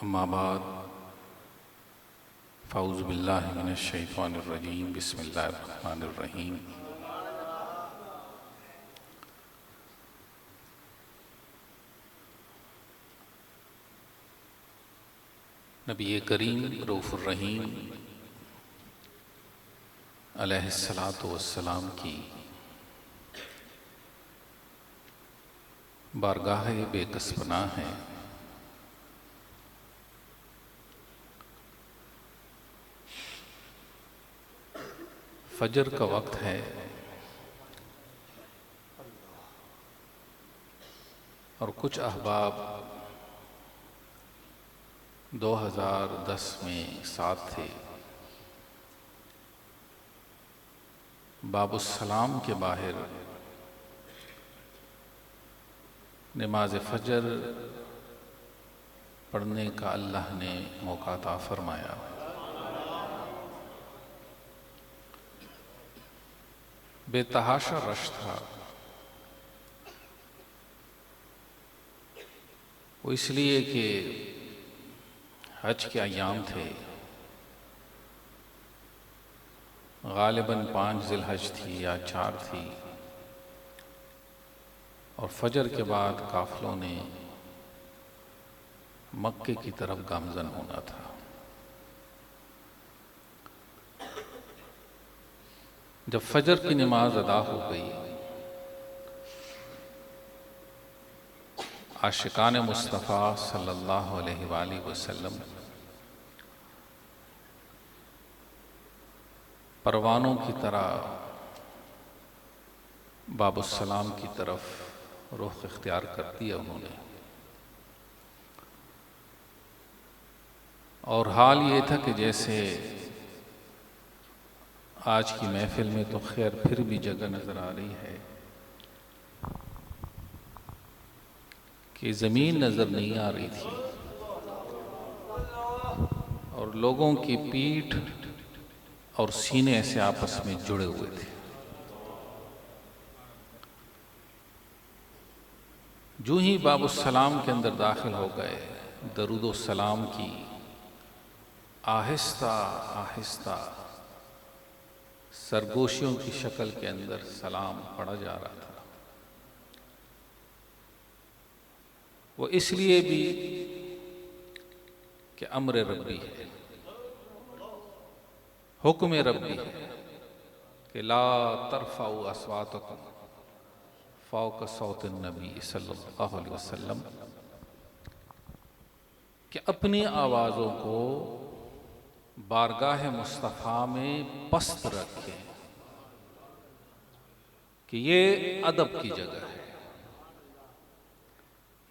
اما بعد فاعوذ باللہ من الشیطان الرجیم بسم اللہ الرحمن الرحیم نبی کریم رؤوف الرحیم علیہ الصلاۃ والسلام کی بارگاہ بے کس پناہ ہے۔ فجر کا وقت ہے اور کچھ احباب 2010 میں ساتھ تھے۔ باب السلام کے باہر نماز فجر پڑھنے کا اللہ نے موقع عطا فرمایا۔ بے تحاشا رش تھا۔ وہ اس لیے کہ حج کے ایام تھے، غالباً 5 ذی الحج تھی یا 4 تھی، اور فجر کے بعد قافلوں نے مکے کی طرف گامزن ہونا تھا۔ جب فجر کی نماز ادا ہو گئی، عاشقان مصطفیٰ صلی اللہ علیہ وآلہ وسلم پروانوں کی طرح باب السلام کی طرف رخ اختیار کر دیا انہوں نے، اور حال یہ تھا کہ جیسے آج کی محفل میں تو خیر پھر بھی جگہ نظر آ رہی ہے کہ زمین نظر نہیں آ رہی تھی اور لوگوں کی پیٹھ اور سینے ایسے آپس میں جڑے ہوئے تھے۔ جو ہی باب السلام کے اندر داخل ہو گئے، درود و سلام کی آہستہ آہستہ سرگوشیوں کی شکل کے اندر سلام پڑھا جا رہا تھا۔ وہ اس لیے بھی کہ امر ربی ہے، حکم ربی ہے کہ لا ترفعوا اصواتکم فوق صوت النبی صلی اللہ علیہ وسلم، کہ اپنی آوازوں کو بارگاہ مصطفیٰ میں پست رکھیں، کہ یہ ادب کی جگہ ہے۔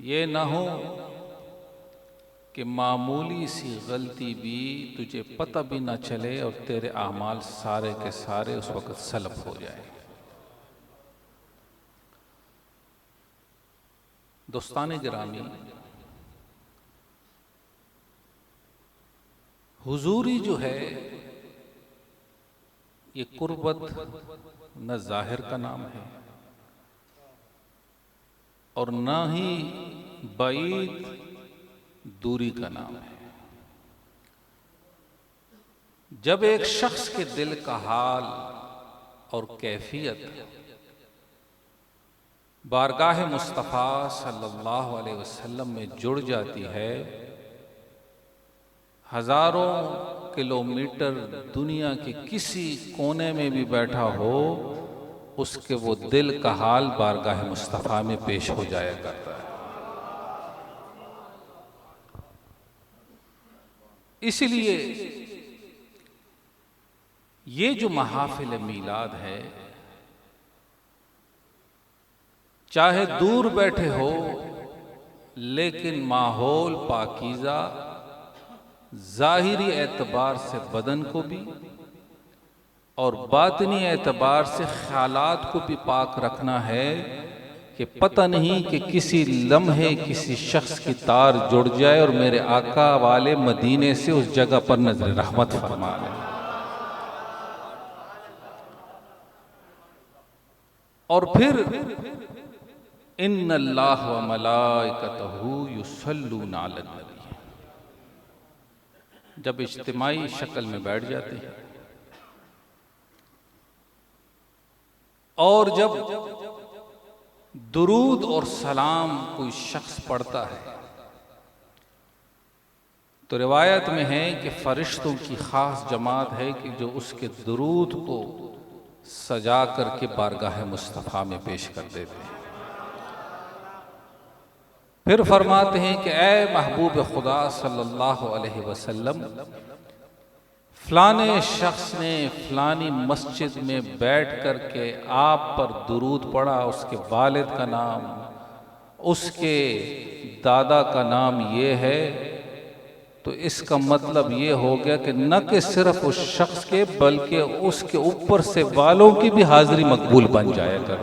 یہ نہ ہو کہ معمولی سی غلطی بھی تجھے پتہ بھی نہ چلے اور تیرے اعمال سارے کے سارے اس وقت سلب ہو جائیں۔ دوستان گرامی، حضوری جو ہے یہ قربت نہ ظاہر کا نام ہے اور نہ ہی بعید دوری کا نام ہے۔ جب ایک شخص کے دل کا حال اور کیفیت بارگاہ مصطفیٰ صلی اللہ علیہ وسلم میں جڑ جاتی ہے، ہزاروں کلومیٹر دنیا کے کسی کونے میں بھی بیٹھا ہو، اس کے وہ دل کا حال بارگاہ مصطفیٰ میں پیش ہو جایا کرتا ہے۔ اس لیے یہ جو محافل میلاد ہے، چاہے دور بیٹھے ہو لیکن ماحول پاکیزہ، ظاہری اعتبار سے بدن کو بھی اور باطنی اعتبار سے خیالات کو بھی پاک رکھنا ہے، کہ پتہ نہیں کہ کسی لمحے کسی شخص کی تار جڑ جائے اور میرے آقا والے مدینے سے اس جگہ پر نظر رحمت فرما لے۔ اور پھر ان اللہ و ملائکتہ یصلون علی النبی، جب اجتماعی شکل میں بیٹھ جاتے ہیں اور جب درود اور سلام کوئی شخص پڑھتا ہے تو روایت میں ہے کہ فرشتوں کی خاص جماعت ہے کہ جو اس کے درود کو سجا کر کے بارگاہ مصطفیٰ میں پیش کر دیتے ہیں. پھر فرماتے ہیں کہ اے محبوب خدا صلی اللہ علیہ وسلم، فلانے شخص نے فلانی مسجد میں بیٹھ کر کے آپ پر درود پڑھا، اس کے والد کا نام، اس کے دادا کا نام یہ ہے، تو اس کا مطلب یہ ہو گیا کہ نہ کہ صرف اس شخص کے بلکہ اس کے اوپر سے والوں کی بھی حاضری مقبول بن جائے گا.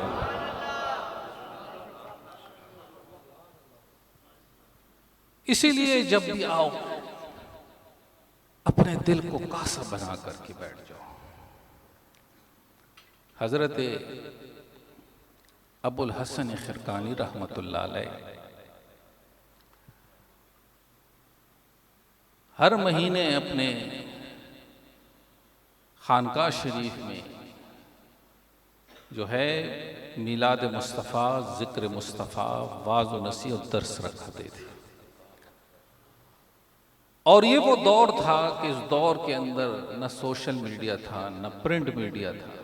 اسی لیے جب بھی آؤ اپنے دل کو کاسا بنا کر کے بیٹھ جاؤ. حضرت ابو الحسن خرقانی رحمت اللہ علیہ ہر مہینے اپنے خانقاہ شریف میں جو ہے میلاد مصطفیٰ، ذکر مصطفیٰ، واعظ و نصیحت درس رکھتے تھے. اور یہ وہ دور تھا کہ اس دور کے اندر نہ سوشل میڈیا تھا، نہ پرنٹ میڈیا تھا،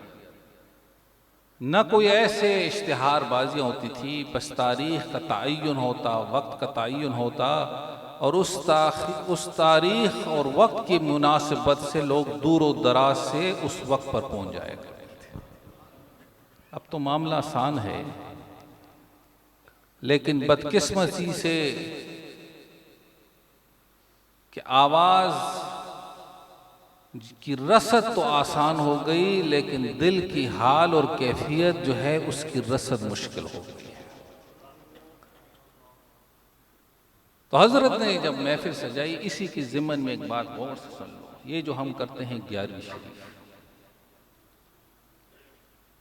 نہ کوئی ایسے اشتہار بازیاں ہوتی تھی. بس تاریخ کا تعین ہوتا، وقت کا تعین ہوتا، اور اس تاریخ اور وقت کی مناسبت سے لوگ دور و دراز سے اس وقت پر پہنچ جائے کرتے تھے. اب تو معاملہ آسان ہے، لیکن بدقسمتی سے کہ آواز کی رسد تو آسان ہو گئی، لیکن دل کی حال اور کیفیت جو ہے اس کی رسد مشکل ہو گئی. تو حضرت نے جب محفل سجائی، اسی کی ضمن میں ایک بات غور سے سن لو. یہ جو ہم کرتے ہیں 11ویں شریف،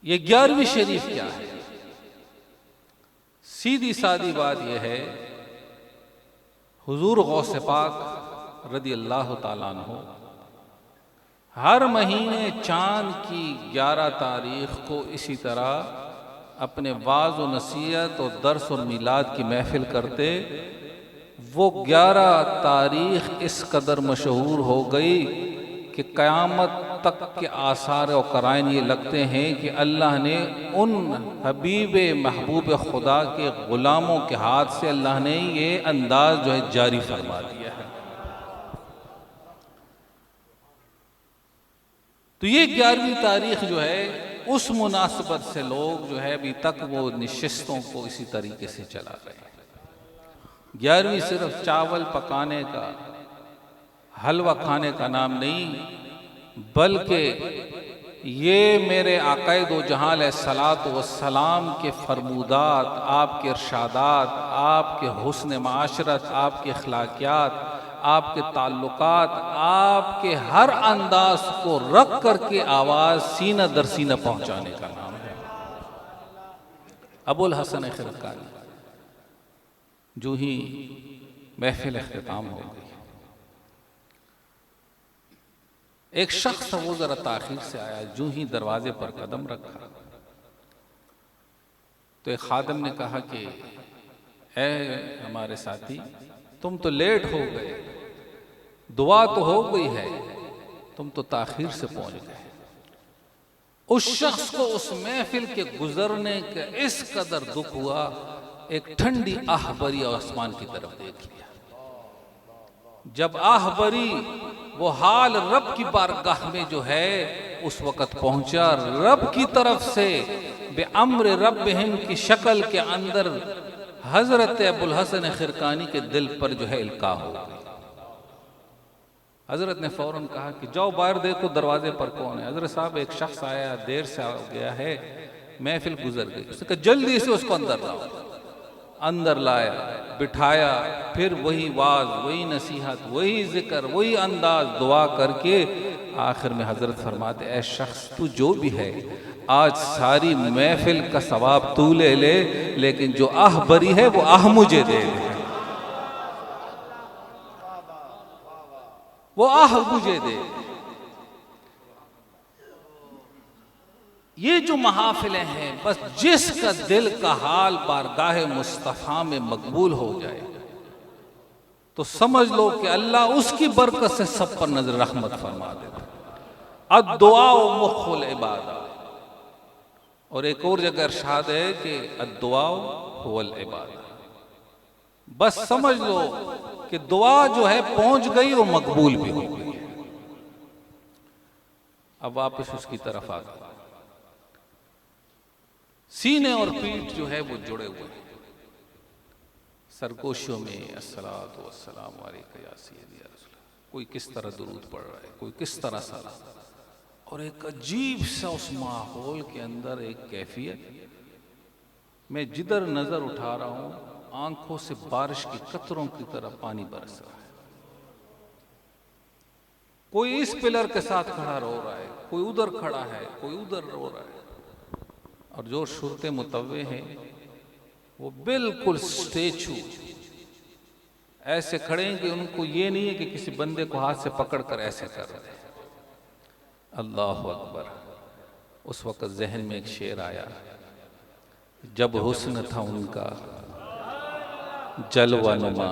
یہ 11ویں شریف کیا ہے؟ سیدھی سادی بات یہ ہے، حضور غوث پاک رضی اللہ تعالیٰ عنہ ہر مہینے چاند کی 11 تاریخ کو اسی طرح اپنے واعظ و نصیحت اور درس اور میلاد کی محفل کرتے. وہ 11 تاریخ اس قدر مشہور ہو گئی کہ قیامت تک کے آثار و قرائن یہ لگتے ہیں کہ اللہ نے ان حبیب محبوب خدا کے غلاموں کے ہاتھ سے اللہ نے یہ انداز جو ہے جاری فرما دیا ہے. تو یہ 11ویں تاریخ جو ہے اس مناسبت سے لوگ جو ہے ابھی تک وہ نشستوں کو اسی طریقے سے چلا رہے ہیں. 11ویں صرف چاول پکانے کا، حلوہ کھانے کا نام نہیں، بلکہ یہ میرے آقا دو جہاں علیہ الصلوۃ والسلام کے فرمودات، آپ کے ارشادات، آپ کے حسن معاشرت، آپ کے اخلاقیات، آپ کے تعلقات، آپ کے ہر انداز کو رکھ کر کے آواز سینہ در سینہ پہنچانے کا نام ہے. ابو الحسن خرقانی جو ہی محفل اختتام ہو گئی، ایک شخص وہ ذرا تاخیر سے آیا. جو ہی دروازے پر قدم رکھا تو ایک خادم نے کہا کہ اے ہمارے ساتھی، تم تو لیٹ ہو گئے، دعا تو ہو گئی ہے، تم تو تاخیر سے پہنچ گئے. اس شخص کو اس محفل کے گزرنے کا اس قدر دکھ ہوا، ایک ٹھنڈی آہ بری آسمان کی طرف دیکھ لیا. جب آہ بری وہ حال رب کی بارگاہ میں جو ہے اس وقت پہنچا، رب کی طرف سے بے امر ربہم کی شکل کے اندر حضرت ابو الحسن خرقانی کے دل پر جو ہے القاء ہو گئی. حضرت نے فوراً کہا کہ جاؤ باہر دیکھو دروازے پر کون ہے. حضرت صاحب ایک شخص آیا، دیر سے آ گیا ہے، محفل گزر گئی. اس نے کہا جلدی سے اس کو اندر لاؤ. اندر لایا، بٹھایا، پھر وہی واعظ، وہی نصیحت، وہی ذکر، وہی انداز، دعا کر کے آخر میں حضرت فرماتے اے شخص تو جو بھی ہے، آج ساری محفل کا ثواب تو لے لے، لیکن جو آہ بری ہے وہ آہ مجھے دے دے. وہ آہ مجھے دے۔ یہ جو محافلیں ہیں، بس جس کا دل کا حال بارگاہ مصطفیٰ میں مقبول ہو جائے تو سمجھ لو کہ اللہ اس کی برکت سے سب پر نظر رحمت فرما دیتا۔ الدعاء مخ العبادہ، اور ایک اور جگہ ارشاد ہے کہ الدعاء هو العبادہ۔ بس سمجھ لو کہ دعا جو ہے پہنچ گئی وہ مقبول بھی ہو گئی۔ اب واپس اس کی طرف آ گئے، سینے اور پیٹھ جو ہے وہ جڑے ہوئے ہیں، سرگوشیوں میں الصلاۃ والسلام علیک یا سیدی یا رسول اللہ، کوئی کس طرح درود پڑھ رہا ہے، کوئی کس طرح سلام، اور ایک عجیب سا اس ماحول کے اندر ایک کیفیت، میں جدھر نظر اٹھا رہا ہوں آنکھوں سے بارش کی قطروں کی طرح پانی برس رہا ہے، کوئی اس پلر کے ساتھ کھڑا رو رہا ہے، کوئی ادھر کھڑا ہے، کوئی ادھر رو رہا ہے، اور جو شرط متوع ہیں وہ بالکل اسٹیچو ایسے کھڑے ہیں کہ ان کو یہ نہیں ہے کہ کسی بندے کو ہاتھ سے پکڑ کر ایسے کر رہے ہیں۔ اللہ اکبر۔ اس وقت ذہن میں ایک شعر آیا، جب حسن تھا ان کا جلوہ نما،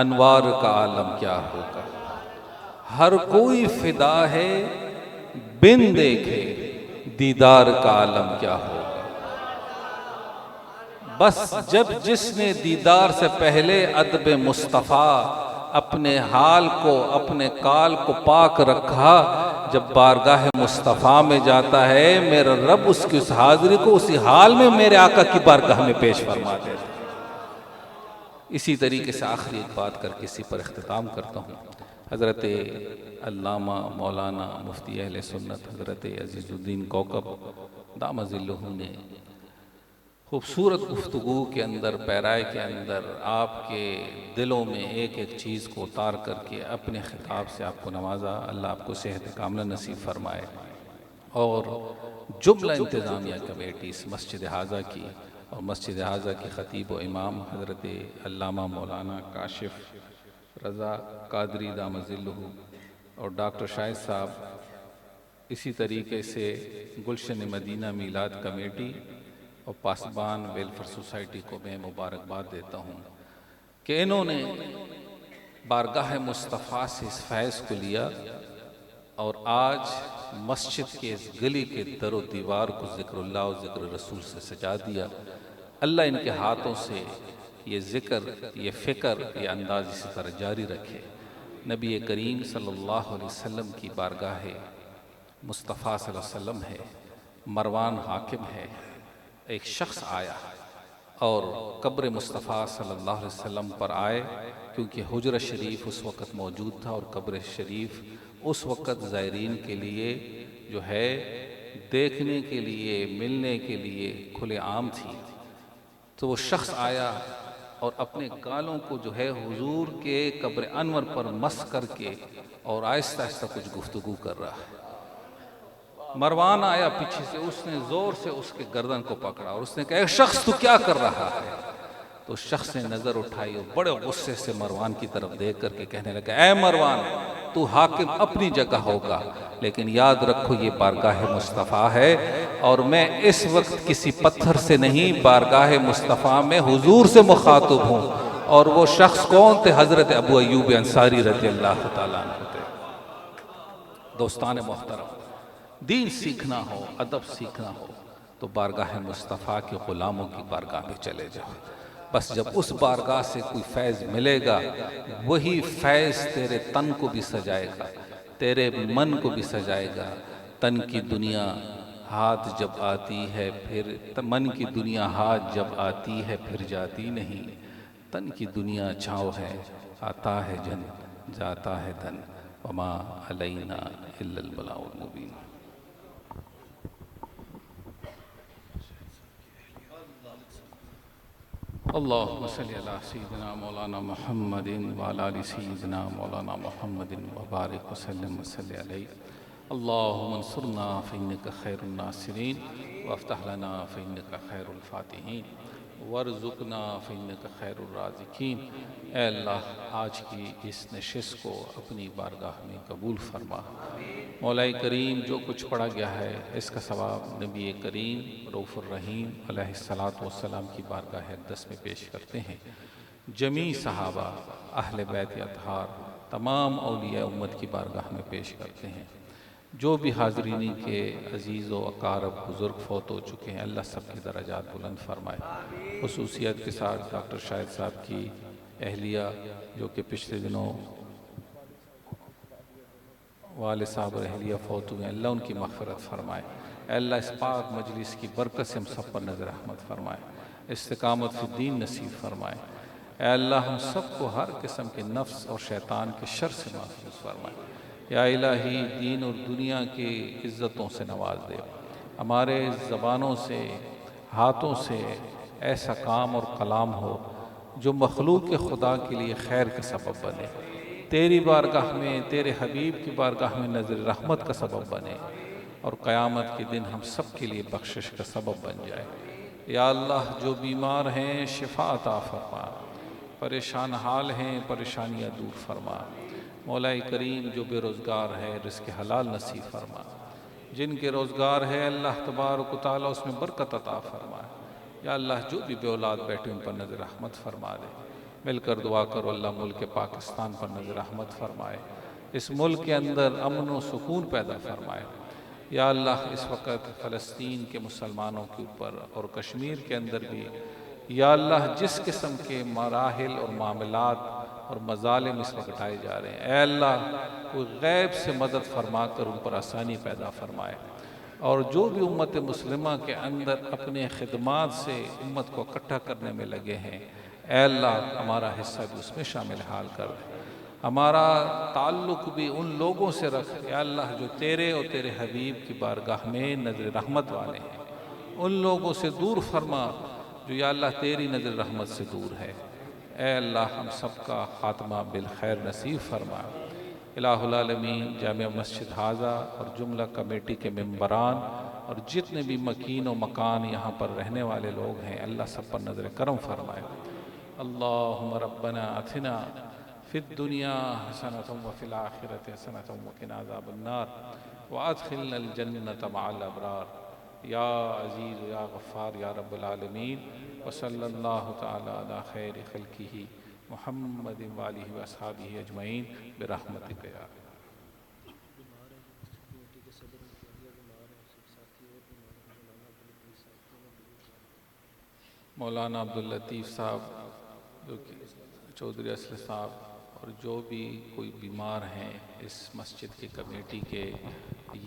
انوار کا عالم کیا ہوگا، ہر کوئی فدا ہے بن دیکھے دیدار کا عالم کیا ہوگا۔ بس جب جس نے دیدار سے پہلے ادب مصطفیٰ اپنے حال کو اپنے کال کو پاک رکھا، جب بارگاہ مصطفیٰ میں جاتا ہے میرا رب اس کی اس حاضری کو اسی حال میں میرے آقا کی بارگاہ میں پیش فرما دیتا۔ اسی طریقے سے آخری ایک بات کر کے اسی پر اختتام کرتا ہوں۔ حضرت علامہ مولانا مفتی اہل سنت حضرت عزیز الدین کوکب دام ظلہ نے خوبصورت گفتگو کے اندر، پیرائے کے اندر آپ کے دلوں میں ایک ایک چیز کو اتار کر کے اپنے خطاب سے آپ کو نوازا۔ اللہ آپ کو صحت کاملہ نصیب فرمائے، اور جملہ انتظامیہ کمیٹی اس مسجد حاضہ کی اور مسجد حاضہ کے خطیب و امام حضرت علامہ مولانا کاشف رضا قادری دام ظلہ اور ڈاکٹر شاہد صاحب، اسی طریقے سے گلشن مدینہ میلاد کمیٹی اور پاسبان ویلفیئر سوسائٹی کو میں مبارکباد دیتا ہوں کہ انہوں نے بارگاہ مصطفیٰ سے اس فیض کو لیا اور آج مسجد کے اس گلی کے در و دیوار کو ذکر اللہ و ذکر رسول سے سجا دیا۔ اللہ ان کے ہاتھوں سے یہ ذکر، یہ فکر، یہ انداز اسی طرح جاری رکھے۔ نبی کریم صلی اللہ علیہ وسلم کی بارگاہ مصطفیٰ صلی اللہ علیہ وسلم ہے، مروان حاکم ہے، ایک شخص آیا اور قبر مصطفیٰ صلی اللہ علیہ وسلم پر آئے، کیونکہ حجرہ شریف اس وقت موجود تھا اور قبر شریف اس وقت زائرین کے لیے جو ہے دیکھنے کے لیے، ملنے کے لیے کھلے عام تھی۔ تو وہ شخص آیا اور اپنے گالوں کو جو ہے حضور کے قبر انور پر مس کر کے اور آہستہ آہستہ کچھ گفتگو کر رہا ہے۔ مروان آیا پیچھے سے، اس نے زور سے اس کے گردن کو پکڑا اور اس نے کہا اے شخص تو کیا کر رہا ہے؟ تو شخص نے نظر اٹھائی اور بڑے غصے سے مروان کی طرف دیکھ کر کے کہنے لگا اے مروان، تو حاکم اپنی جگہ ہوگا، لیکن یاد رکھو یہ بارگاہ مصطفیٰ ہے اور میں اس وقت کسی پتھر سے نہیں، بارگاہ مصطفیٰ میں حضور سے مخاطب ہوں۔ اور وہ شخص کون تھے؟ حضرت ابو ایوب انصاری رضی اللہ تعالیٰ عنہ تھے۔ دوستان محترم، دین سیکھنا ہو، ادب سیکھنا ہو تو بارگاہ مصطفیٰ کے غلاموں کی بارگاہ میں چلے جاؤ۔ بس جب اس بارگاہ سے کوئی فیض ملے گا، وہی فیض تیرے تن کو بھی سجائے گا، تیرے من کو بھی سجائے گا۔ تن کی دنیا ہاتھ جب آتی ہے پھر من کی دنیا ہاتھ جب آتی ہے پھر جاتی نہیں، تن کی دنیا چھاؤ ہے، آتا ہے جن جاتا ہے دن، وما علینا الا البلاء المبین۔ اللہم صلی علی سیدنا مولانا محمد وعلی آل سیدنا مولانا محمد وبارک وسلم وصلی علیہ۔ اللہم انصرنا فإنک خیر الناصرین وافتح لنا فإنک خیر الفاتحین۔ ورزقنا فإنک خیر الرازقین۔ اے اللہ آج کی اس نشست کو اپنی بارگاہ میں قبول فرما۔ مولا کریم جو کچھ پڑھا گیا ہے اس کا ثواب نبی کریم رؤوف الرحیم علیہ السلام کی بارگاہ اقدس میں پیش کرتے ہیں۔ جمیع صحابہ، اہل بیت اطہار، تمام اولیاء امت کی بارگاہ میں پیش کرتے ہیں۔ جو بھی حاضرین کے عزیز و اقارب بزرگ فوت ہو چکے ہیں، اللہ سب کے درجات بلند فرمائے۔ خصوصیت کے ساتھ ڈاکٹر شاہد صاحب کی اہلیہ جو کہ پچھلے دنوں والد صاحب اور اہلیہ فوت ہوئے ہیں، اللہ ان کی مغفرت فرمائے۔ اے اللہ اس پاک مجلس کی برکت سے ہم سب پر نظر رحمت فرمائے، استقامت فی الدین نصیب فرمائے۔ اے اللہ ہم سب کو ہر قسم کے نفس اور شیطان کے شر سے محفوظ فرمائے۔ یا الہی دین اور دنیا کی عزتوں سے نواز دے، ہمارے زبانوں سے، ہاتھوں سے ایسا کام اور کلام ہو جو مخلوق کے خدا کے لیے خیر کا سبب بنے، تیری بارگاہ میں، تیرے حبیب کی بارگاہ میں نظر رحمت کا سبب بنے، اور قیامت کے دن ہم سب کے لیے بخشش کا سبب بن جائے۔ یا اللہ جو بیمار ہیں شفا عطا فرما، پریشان حال ہیں پریشانیاں دور فرما۔ مولا کریم جو بے روزگار ہے رزق حلال نصیب فرما، جن کے روزگار ہے اللہ تبارک و تعالیٰ اس میں برکت عطا فرما۔ یا اللہ جو بھی بے اولاد بیٹھے ان پر نظر رحمت فرما دے۔ مل کر دعا کرو اللہ ملک پاکستان پر نظر رحمت فرمائے، اس ملک کے اندر امن و سکون پیدا فرمائے۔ یا اللہ اس وقت فلسطین کے مسلمانوں کے اوپر اور کشمیر کے اندر بھی یا اللہ جس قسم کے مراحل اور معاملات اور مظالم اس وقت اٹھائے جا رہے ہیں، اے اللہ کوئی غیب سے مدد فرما کر ان پر آسانی پیدا فرمائے، اور جو بھی امت مسلمہ کے اندر اپنے خدمات سے امت کو اکٹھا کرنے میں لگے ہیں، اے اللہ ہمارا حصہ بھی اس میں شامل حال کر دے۔ ہمارا تعلق بھی ان لوگوں سے رکھ یا اللہ جو تیرے اور تیرے حبیب کی بارگاہ میں نظر رحمت والے ہیں، ان لوگوں سے دور فرما جو یا اللہ تیری نظر رحمت سے دور ہے۔ اے اللہ ہم سب کا خاتمہ بالخیر نصیب فرما۔ الہ العالمین جامع مسجد حاضہ اور جملہ کمیٹی کے ممبران اور جتنے بھی مکین و مکان یہاں پر رہنے والے لوگ ہیں، اللہ سب پر نظر کرم فرمائے۔ اللہم ربنا اتنا فی الدنیا حسنۃ وفی الآخرۃ حسنۃ وقنا عذاب النار وادخلنا الجنۃ مع الابرار۔ یا عزیز یا غفار یا رب العالمین، وصلی اللہ تعالی علی خیر خلقہ محمد وآلہ واصحابہ اجمعین برحمتک یا مولانا عبداللطیف صاحب جو کہ چودھری اسلم صاحب اور جو بھی کوئی بیمار ہیں اس مسجد کی کمیٹی کے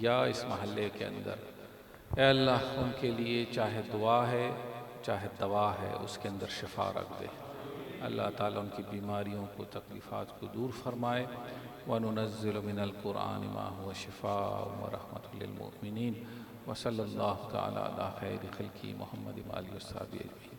یا اس محلے کے اندر، اے اللہ ان کے لیے چاہے دعا ہے چاہے دوا ہے اس کے اندر شفا رکھ دے۔ اللہ تعالیٰ ان کی بیماریوں کو تکلیفات کو دور فرمائے۔ وَنُنَزِّلُ مِنَ الْقُرْآنِ مَا هُوَ شِفَاءٌ وَرَحْمَةٌ لِّلْمُؤْمِنِينَ وَصَلَّى اللَّهُ تَعَالَى عَلَى خَيْرِ خَلْقِهِ مُحَمَّدٍ وَآلِهِ وَصَحْبِهِ أَجْمَعِينَ۔